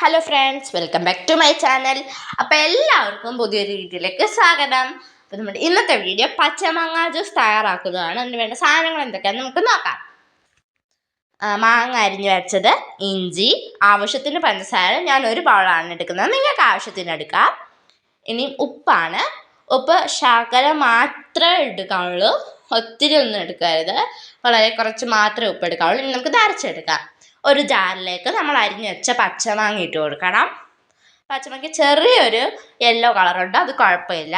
Hello friends, welcome back to my channel. അപ്പോൾ എല്ലാവർക്കും പുതിയൊരു വീഡിയോയിലേക്ക് സ്വാഗതം. അപ്പോൾ നമ്മുടെ ഇന്നത്തെ വീഡിയോ പച്ചമാങ്ങ ജ്യൂസ് തയ്യാറാക്കുന്നതാണ്. അതിന് വേണ്ട സാധനങ്ങൾ എന്തൊക്കെയാണെന്ന് നമുക്ക് നോക്കാം. മാങ്ങ അരിഞ്ഞു വെച്ചത്, ഇഞ്ചി, ആവശ്യത്തിന് പഞ്ചസാര. ഞാൻ ഒരു ബൗളാണ് എടുക്കുന്നത്, നിങ്ങൾക്ക് ആവശ്യത്തിന് എടുക്കാം. ഇനി ഉപ്പാണ്. ഉപ്പ് ശകലം മാത്രമേ എടുക്കാവുള്ളൂ, ഒത്തിരി ഒന്നും എടുക്കരുത്. വളരെ കുറച്ച് മാത്രമേ ഉപ്പ് എടുക്കാവുള്ളൂ. ഇനി നമുക്ക് അരച്ചെടുക്കാം. ഒരു ജാറിലേക്ക് നമ്മൾ അരിഞ്ഞു വെച്ച പച്ചമാങ്ങ ഇട്ട് കൊടുക്കണം. പച്ചമാങ്ങ ചെറിയൊരു യെല്ലോ കളറുണ്ട്, അത് കുഴപ്പമില്ല,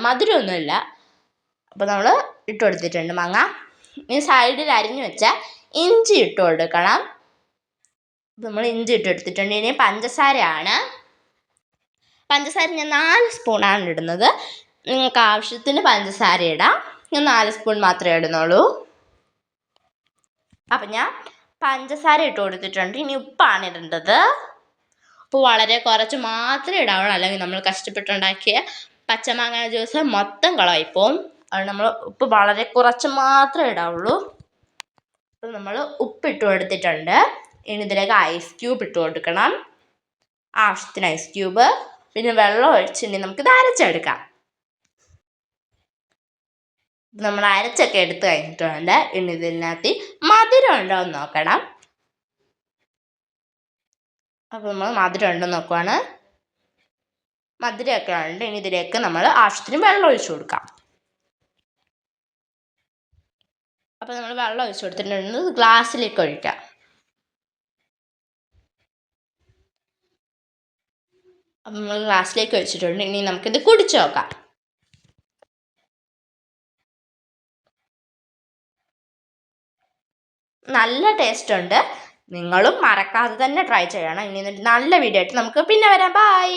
മധുരമൊന്നുമില്ല. അപ്പോൾ നമ്മൾ ഇട്ട് കൊടുത്തിട്ടുണ്ട് മാങ്ങ. ഇനി സൈഡിൽ അരിഞ്ഞു വെച്ച ഇഞ്ചി ഇട്ട് കൊടുക്കണം. നമ്മൾ ഇഞ്ചി ഇട്ട് എടുത്തിട്ടുണ്ട്. ഇനി പഞ്ചസാരയാണ്. പഞ്ചസാര ഞാൻ 4 സ്പൂണാണ് ഇടുന്നത്. നിങ്ങൾക്ക് ആവശ്യത്തിന് പഞ്ചസാര ഇടാം. ഞാൻ 4 സ്പൂൺ മാത്രമേ ഇടുന്നുള്ളൂ. അപ്പം ഞാൻ പഞ്ചസാര ഇട്ട് കൊടുത്തിട്ടുണ്ട്. ഇനി ഉപ്പാണ് ഇടേണ്ടത്. ഉപ്പ് വളരെ കുറച്ച് മാത്രമേ ഇടാവുള്ളൂ, അല്ലെങ്കിൽ നമ്മൾ കഷ്ടപ്പെട്ടുണ്ടാക്കിയ പച്ചമാങ്ങ ജ്യൂസ് മൊത്തം കളവായിപ്പോവും. അത് നമ്മൾ ഉപ്പ് വളരെ കുറച്ച് മാത്രമേ ഇടാവുള്ളൂ. അപ്പം നമ്മൾ ഉപ്പിട്ട് കൊടുത്തിട്ടുണ്ട്. ഇനി ഇതിലേക്ക് ഐസ് ക്യൂബ് ഇട്ട് കൊടുക്കണം, ആവശ്യത്തിന് ഐസ് ക്യൂബ്. പിന്നെ വെള്ളം ഒഴിച്ചിട്ട് നമുക്കിത് അരച്ചെടുക്കാം. നമ്മൾ അരച്ചൊക്കെ എടുത്ത് കഴിഞ്ഞിട്ടുണ്ട്. ഇനി ഇതിനകത്ത് മധുരം ഉണ്ടോ എന്ന് നോക്കണം. അപ്പോൾ നമ്മൾ മധുരം ഉണ്ടോ നോക്കുവാണ്. മധുരമൊക്കെ ഉണ്ട്. ഇനി ഇതിലേക്ക് നമ്മൾ ആവശ്യത്തിന് വെള്ളം ഒഴിച്ചു കൊടുക്കാം. അപ്പോൾ നമ്മൾ വെള്ളം ഒഴിച്ചു കൊടുത്തിട്ടുണ്ട്, ഗ്ലാസ്സിലേക്ക് ഒഴിക്കാം. അപ്പം നമ്മൾ ഗ്ലാസ്സിലേക്ക് ഒഴിച്ചിട്ടുണ്ട്. ഇനി നമുക്കിത് കുടിച്ചു നോക്കാം. നല്ല ടേസ്റ്റ് ഉണ്ട്. നിങ്ങളും മറക്കാതെ തന്നെ ട്രൈ ചെയ്യണം. ഇനി നല്ല വീഡിയോ ആയിട്ട് നമുക്ക് പിന്നെ വരാം. ബൈ.